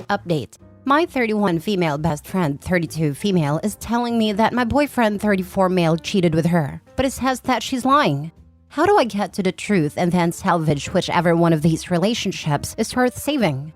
Update. My 31 female best friend 32 female is telling me that my boyfriend 34 male cheated with her, but it says that she's lying. How do I get to the truth and then salvage whichever one of these relationships is worth saving?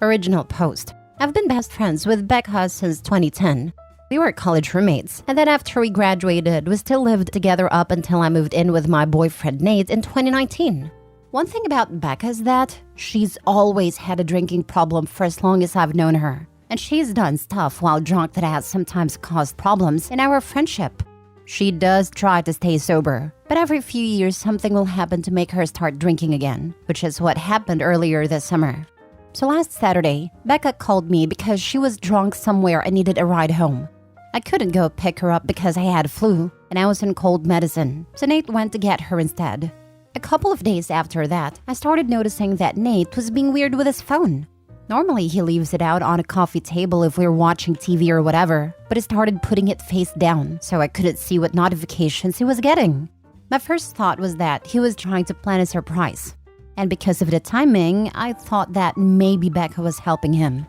Original post. I've been best friends with Becca since 2010. We were college roommates, and then after we graduated, we still lived together up until I moved in with my boyfriend Nate in 2019. One thing about Becca is that she's always had a drinking problem for as long as I've known her. And she's done stuff while drunk that has sometimes caused problems in our friendship. She does try to stay sober, but every few years something will happen to make her start drinking again, which is what happened earlier this summer. So last Saturday, Becca called me because she was drunk somewhere and needed a ride home. I couldn't go pick her up because I had flu and I was in cold medicine, so Nate went to get her instead. A couple of days after that, I started noticing that Nate was being weird with his phone. Normally, he leaves it out on a coffee table if we're watching TV or whatever, but he started putting it face down, so I couldn't see what notifications he was getting. My first thought was that he was trying to plan a surprise. And because of the timing, I thought that maybe Becca was helping him.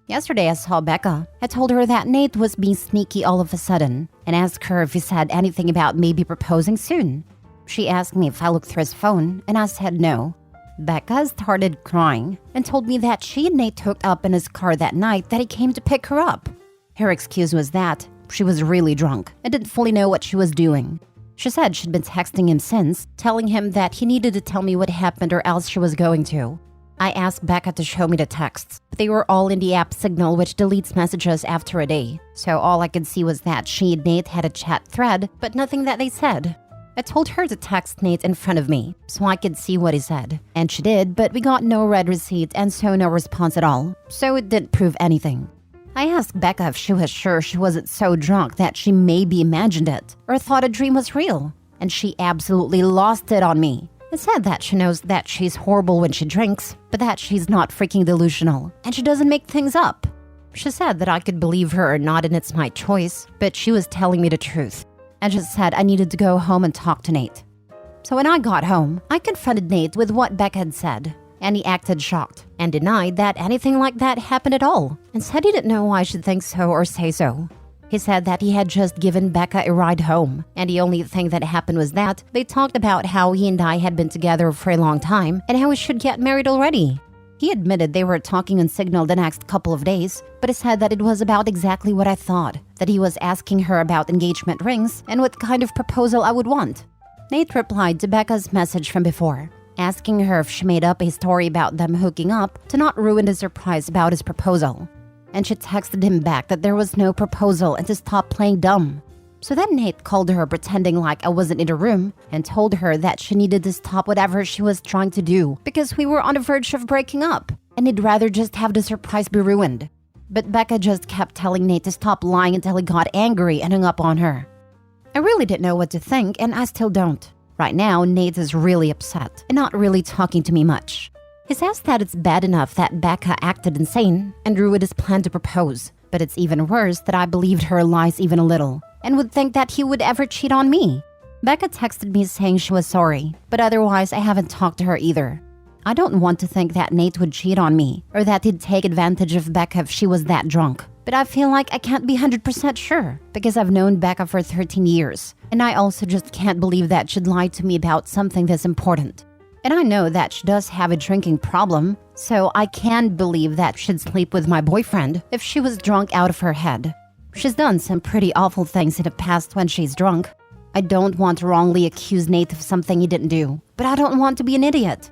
Yesterday, I saw Becca. I told her that Nate was being sneaky all of a sudden and asked her if he said anything about maybe proposing soon. She asked me if I looked through his phone, and I said no. Becca started crying and told me that she and Nate hooked up in his car that night that he came to pick her up. Her excuse was that she was really drunk and didn't fully know what she was doing. She said she'd been texting him since, telling him that he needed to tell me what happened or else she was going to. I asked Becca to show me the texts, but they were all in the app Signal, which deletes messages after a day. So all I could see was that she and Nate had a chat thread, but nothing that they said. I told her to text Nate in front of me so I could see what he said. And she did, but we got no read receipt and so no response at all. So it didn't prove anything. I asked Becca if she was sure she wasn't so drunk that she maybe imagined it or thought a dream was real. And she absolutely lost it on me. And said that she knows that she's horrible when she drinks, but that she's not freaking delusional and she doesn't make things up. She said that I could believe her or not and it's my choice, but she was telling me the truth. And just said I needed to go home and talk to Nate. So when I got home, I confronted Nate with what Becca had said, and he acted shocked and denied that anything like that happened at all, and said he didn't know why I should think so or say so. He said that he had just given Becca a ride home, and the only thing that happened was that they talked about how he and I had been together for a long time and how we should get married already. He admitted they were talking on Signal the next couple of days, but he said that it was about exactly what I thought, that he was asking her about engagement rings and what kind of proposal I would want. Nate replied to Becca's message from before, asking her if she made up a story about them hooking up to not ruin the surprise about his proposal. And she texted him back that there was no proposal and to stop playing dumb. So then Nate called her pretending like I wasn't in the room and told her that she needed to stop whatever she was trying to do because we were on the verge of breaking up and he'd rather just have the surprise be ruined. But Becca just kept telling Nate to stop lying until he got angry and hung up on her. I really didn't know what to think and I still don't. Right now, Nate is really upset and not really talking to me much. He says that it's bad enough that Becca acted insane and ruined his plan to propose, but it's even worse that I believed her lies even a little and would think that he would ever cheat on me. Becca texted me saying she was sorry, but otherwise I haven't talked to her either. I don't want to think that Nate would cheat on me or that he'd take advantage of Becca if she was that drunk, but I feel like I can't be 100% sure because I've known Becca for 13 years, and I also just can't believe that she'd lie to me about something this important. And I know that she does have a drinking problem, so I can believe that she'd sleep with my boyfriend if she was drunk out of her head. She's done some pretty awful things in the past when she's drunk. I don't want to wrongly accuse Nate of something he didn't do, but I don't want to be an idiot.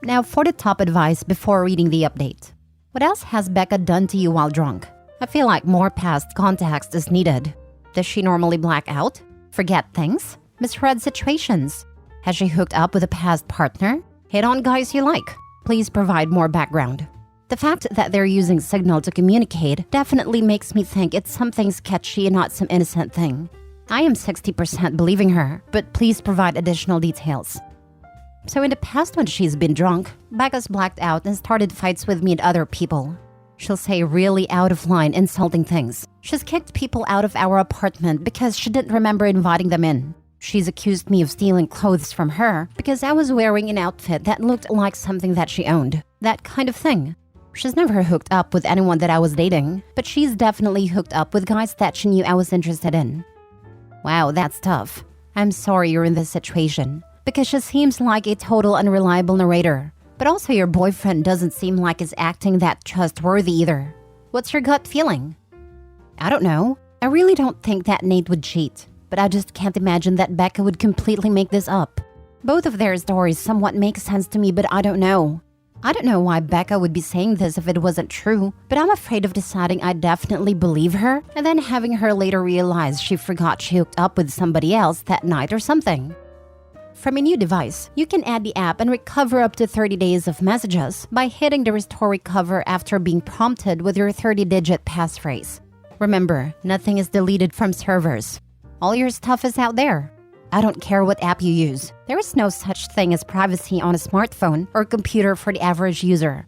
Now for the top advice before reading the update. What else has Becca done to you while drunk? I feel like more past context is needed. Does she normally black out? Forget things? Misread situations? Has she hooked up with a past partner? Hit on guys you like? Please provide more background. The fact that they're using Signal to communicate definitely makes me think it's something sketchy and not some innocent thing. I am 60% believing her, but please provide additional details. So in the past when she's been drunk, Becca's blacked out and started fights with me and other people. She'll say really out of line, insulting things. She's kicked people out of our apartment because she didn't remember inviting them in. She's accused me of stealing clothes from her because I was wearing an outfit that looked like something that she owned. That kind of thing. She's never hooked up with anyone that I was dating, but she's definitely hooked up with guys that she knew I was interested in. Wow, that's tough. I'm sorry you're in this situation, because she seems like a total unreliable narrator. But also your boyfriend doesn't seem like he's acting that trustworthy either. What's your gut feeling? I don't know. I really don't think that Nate would cheat, but I just can't imagine that Becca would completely make this up. Both of their stories somewhat make sense to me, but I don't know. I don't know why Becca would be saying this if it wasn't true, but I'm afraid of deciding I definitely believe her and then having her later realize she forgot she hooked up with somebody else that night or something. From a new device, you can add the app and recover up to 30 days of messages by hitting the Restore Recover after being prompted with your 30-digit passphrase. Remember, nothing is deleted from servers. All your stuff is out there. I don't care what app you use. There is no such thing as privacy on a smartphone or computer for the average user.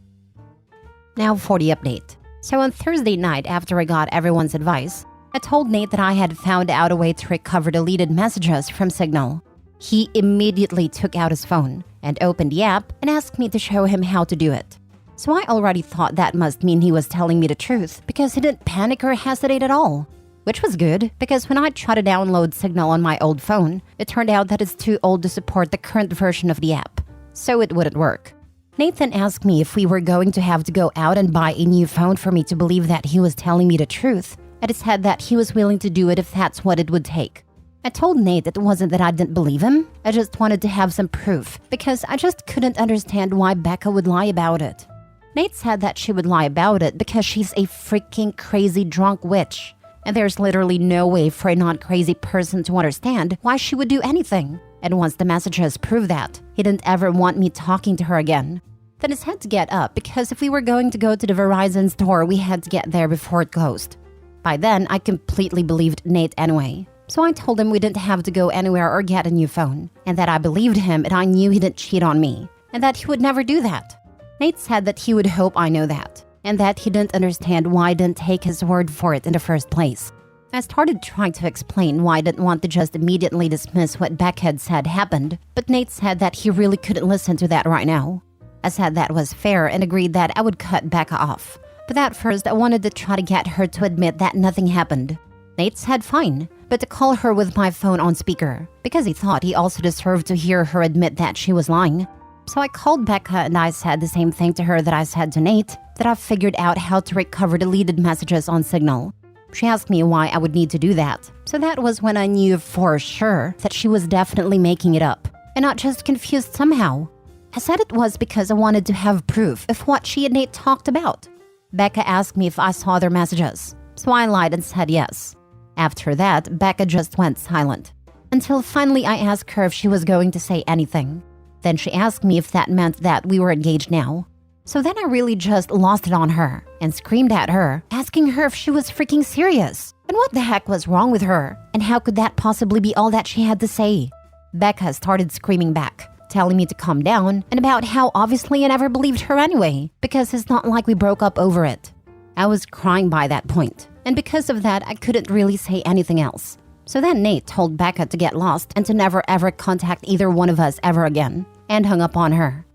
Now for the update. So on Thursday night after I got everyone's advice, I told Nate that I had found out a way to recover deleted messages from Signal. He immediately took out his phone and opened the app and asked me to show him how to do it. So I already thought that must mean he was telling me the truth because he didn't panic or hesitate at all. Which was good, because when I tried to download Signal on my old phone, it turned out that it's too old to support the current version of the app, so it wouldn't work. Nathan asked me if we were going to have to go out and buy a new phone for me to believe that he was telling me the truth, and he said that he was willing to do it if that's what it would take. I told Nate it wasn't that I didn't believe him, I just wanted to have some proof, because I just couldn't understand why Becca would lie about it. Nate said that she would lie about it because she's a freaking crazy drunk witch. And there's literally no way for a non-crazy person to understand why she would do anything. And once the messages prove that, he didn't ever want me talking to her again. Then his had to get up because if we were going to go to the Verizon store, we had to get there before it closed. By then, I completely believed Nate anyway. So I told him we didn't have to go anywhere or get a new phone, and that I believed him and I knew he didn't cheat on me, and that he would never do that. Nate said that he would hope I know that, and that he didn't understand why I didn't take his word for it in the first place. I started trying to explain why I didn't want to just immediately dismiss what Beck had said happened, but Nate said that he really couldn't listen to that right now. I said that was fair and agreed that I would cut Becca off. But at first, I wanted to try to get her to admit that nothing happened. Nate said fine, but to call her with my phone on speaker, because he thought he also deserved to hear her admit that she was lying. So I called Becca and I said the same thing to her that I said to Nate, that I figured out how to recover deleted messages on Signal. She asked me why I would need to do that, so that was when I knew for sure that she was definitely making it up, and not just confused somehow. I said it was because I wanted to have proof of what she and Nate talked about. Becca asked me if I saw their messages, so I lied and said yes. After that, Becca just went silent, until finally I asked her if she was going to say anything. Then she asked me if that meant that we were engaged now. So then I really just lost it on her and screamed at her, asking her if she was freaking serious. And what the heck was wrong with her? And how could that possibly be all that she had to say? Becca started screaming back, telling me to calm down and about how obviously I never believed her anyway, because it's not like we broke up over it. I was crying by that point, and because of that I couldn't really say anything else. So then Nate told Becca to get lost and to never ever contact either one of us ever again, and hung up on her.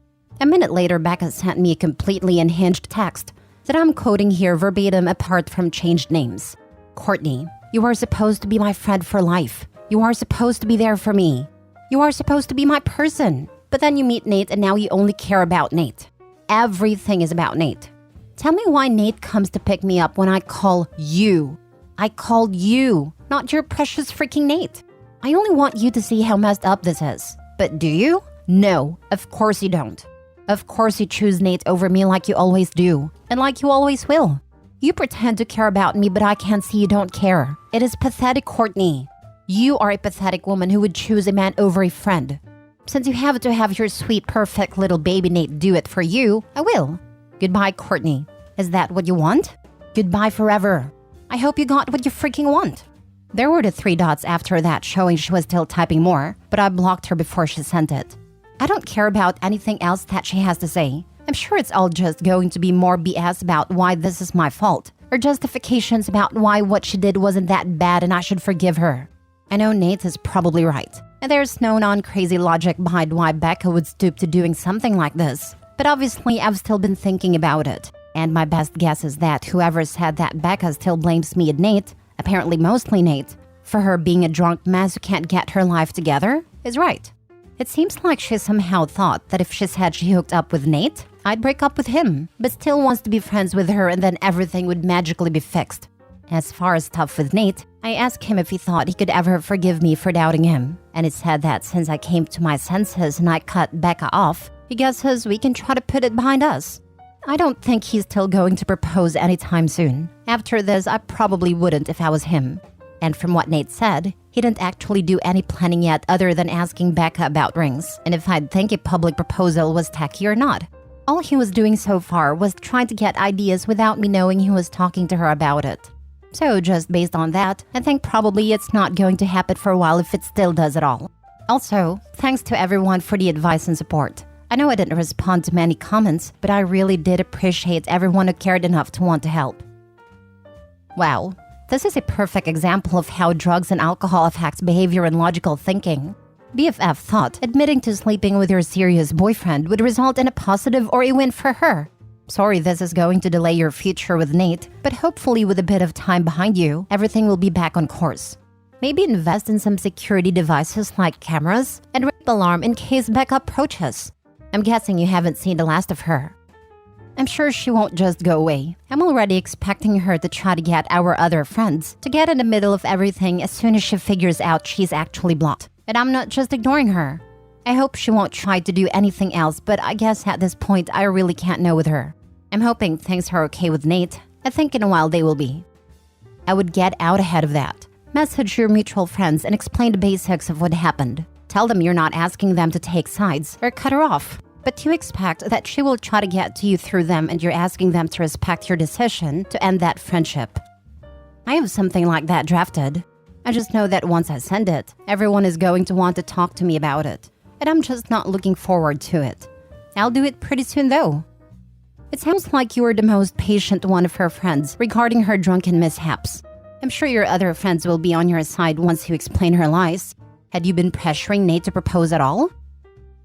A minute later, Becca sent me a completely unhinged text that I'm quoting here verbatim apart from changed names. Courtney, you are supposed to be my friend for life. You are supposed to be there for me. You are supposed to be my person. But then you meet Nate and now you only care about Nate. Everything is about Nate. Tell me why Nate comes to pick me up when I call you. I called you, not your precious freaking Nate. I only want you to see how messed up this is. But do you? No, of course you don't. Of course you choose Nate over me like you always do, and like you always will. You pretend to care about me, but I can't see you don't care. It is pathetic, Courtney. You are a pathetic woman who would choose a man over a friend. Since you have to have your sweet, perfect little baby Nate do it for you, I will. Goodbye, Courtney. Is that what you want? Goodbye forever. I hope you got what you freaking want. There were the 3 dots after that showing she was still typing more, but I blocked her before she sent it. I don't care about anything else that she has to say. I'm sure it's all just going to be more BS about why this is my fault, or justifications about why what she did wasn't that bad and I should forgive her. I know Nate is probably right, and there's no non-crazy logic behind why Becca would stoop to doing something like this, but obviously I've still been thinking about it. And my best guess is that whoever said that Becca still blames me and Nate, apparently mostly Nate, for her being a drunk mess who can't get her life together, is right. It seems like she somehow thought that if she said she hooked up with Nate, I'd break up with him, but still wants to be friends with her and then everything would magically be fixed. As far as stuff with Nate, I asked him if he thought he could ever forgive me for doubting him, and he said that since I came to my senses and I cut Becca off, he guesses we can try to put it behind us. I don't think he's still going to propose anytime soon. After this, I probably wouldn't if I was him. And from what Nate said, he didn't actually do any planning yet other than asking Becca about rings, and if I'd think a public proposal was tacky or not. All he was doing so far was trying to get ideas without me knowing he was talking to her about it. So just based on that, I think probably it's not going to happen for a while if it still does at all. Also, thanks to everyone for the advice and support. I know I didn't respond to many comments, but I really did appreciate everyone who cared enough to want to help. Wow, this is a perfect example of how drugs and alcohol affects behavior and logical thinking. BFF thought admitting to sleeping with your serious boyfriend would result in a positive or a win for her. Sorry this is going to delay your future with Nate, but hopefully with a bit of time behind you, everything will be back on course. Maybe invest in some security devices like cameras and rape alarm in case Becca approaches. I'm guessing you haven't seen the last of her. I'm sure she won't just go away. I'm already expecting her to try to get our other friends to get in the middle of everything as soon as she figures out she's actually blocked. And I'm not just ignoring her. I hope she won't try to do anything else, but I guess at this point I really can't know with her. I'm hoping things are okay with Nate. I think in a while they will be. I would get out ahead of that. Message your mutual friends and explain the basics of what happened. Tell them you're not asking them to take sides or cut her off, but you expect that she will try to get to you through them and you're asking them to respect your decision to end that friendship. I have something like that drafted. I just know that once I send it, everyone is going to want to talk to me about it. And I'm just not looking forward to it. I'll do it pretty soon though. It sounds like you are the most patient one of her friends regarding her drunken mishaps. I'm sure your other friends will be on your side once you explain her lies. Had you been pressuring Nate to propose at all?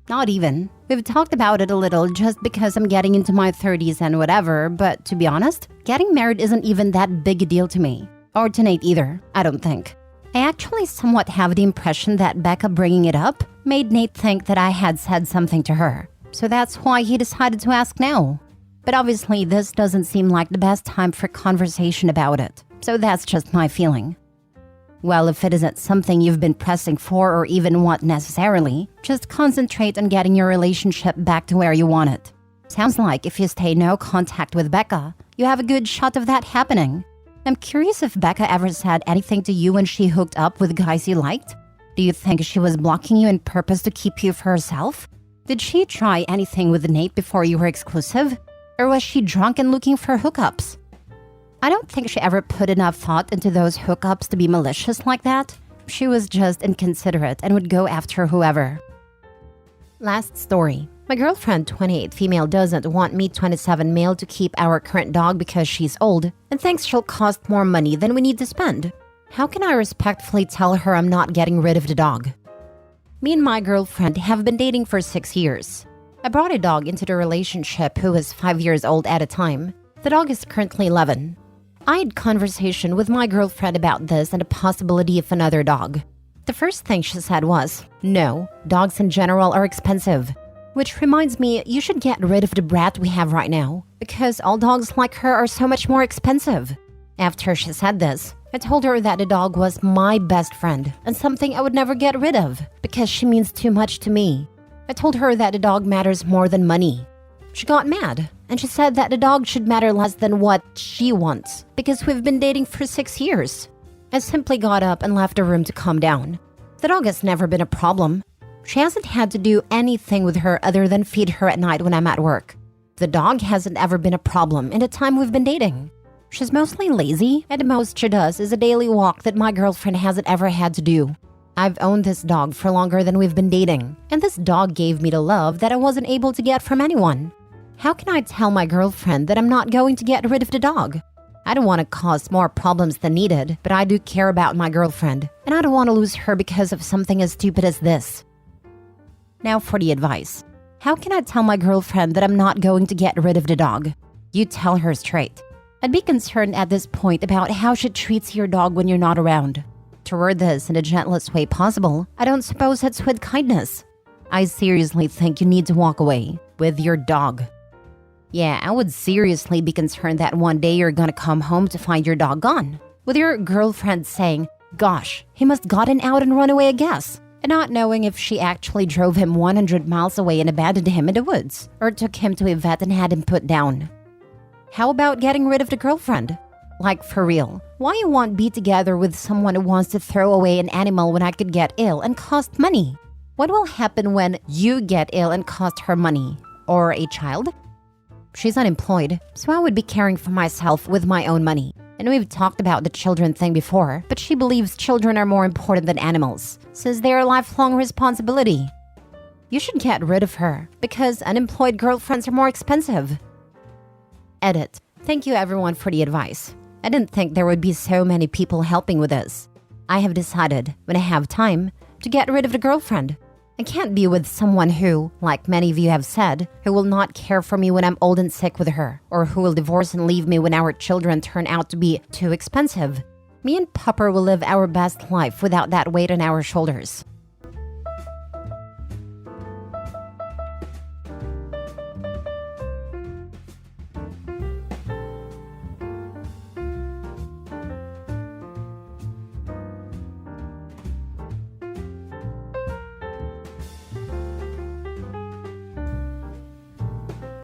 Not even. We've talked about it a little just because I'm getting into my 30s and whatever, but to be honest, getting married isn't even that big a deal to me. Or to Nate either, I don't think. I actually somewhat have the impression that Becca bringing it up made Nate think that I had said something to her. So that's why he decided to ask now. But obviously this doesn't seem like the best time for conversation about it. So that's just my feeling. Well, if it isn't something you've been pressing for or even want necessarily, just concentrate on getting your relationship back to where you want it. Sounds like if you stay no contact with Becca, you have a good shot of that happening. I'm curious if Becca ever said anything to you when she hooked up with guys you liked? Do you think she was blocking you on purpose to keep you for herself? Did she try anything with Nate before you were exclusive? Or was she drunk and looking for hookups? I don't think she ever put enough thought into those hookups to be malicious like that. She was just inconsiderate and would go after whoever. Last story. My girlfriend, 28 female, doesn't want me, 27 male, to keep our current dog because she's old and thinks she'll cost more money than we need to spend. How can I respectfully tell her I'm not getting rid of the dog? Me and my girlfriend have been dating for 6 years. I brought a dog into the relationship who was 5 years old at a time. The dog is currently 11. I had conversation with my girlfriend about this and the possibility of another dog. The first thing she said was, no, dogs in general are expensive. Which reminds me, you should get rid of the brat we have right now, because all dogs like her are so much more expensive. After she said this, I told her that the dog was my best friend and something I would never get rid of because she means too much to me. I told her that the dog matters more than money. She got mad and she said that the dog should matter less than what she wants because we've been dating for 6 years. I simply got up and left the room to calm down. The dog has never been a problem. She hasn't had to do anything with her other than feed her at night when I'm at work. The dog hasn't ever been a problem in the time we've been dating. She's mostly lazy, and the most she does is a daily walk that my girlfriend hasn't ever had to do. I've owned this dog for longer than we've been dating, and this dog gave me the love that I wasn't able to get from anyone. How can I tell my girlfriend that I'm not going to get rid of the dog? I don't want to cause more problems than needed, but I do care about my girlfriend, and I don't want to lose her because of something as stupid as this. Now for the advice. How can I tell my girlfriend that I'm not going to get rid of the dog? You tell her straight. I'd be concerned at this point about how she treats your dog when you're not around. To word this in the gentlest way possible, I don't suppose it's with kindness. I seriously think you need to walk away with your dog. Yeah, I would seriously be concerned that one day you're gonna come home to find your dog gone, with your girlfriend saying, "Gosh, he must gotten out and run away, I guess," and not knowing if she actually drove him 100 miles away and abandoned him in the woods, or took him to a vet and had him put down. How about getting rid of the girlfriend? Like, for real, why you want be together with someone who wants to throw away an animal when I could get ill and cost money? What will happen when you get ill and cost her money? Or a child? She's unemployed, so I would be caring for myself with my own money. And we've talked about the children thing before, but she believes children are more important than animals, says they're a lifelong responsibility. You should get rid of her, because unemployed girlfriends are more expensive. Edit. Thank you everyone for the advice. I didn't think there would be so many people helping with this. I have decided, when I have time, to get rid of the girlfriend. I can't be with someone who, like many of you have said, who will not care for me when I'm old and sick with her, or who will divorce and leave me when our children turn out to be too expensive. Me and Pupper will live our best life without that weight on our shoulders.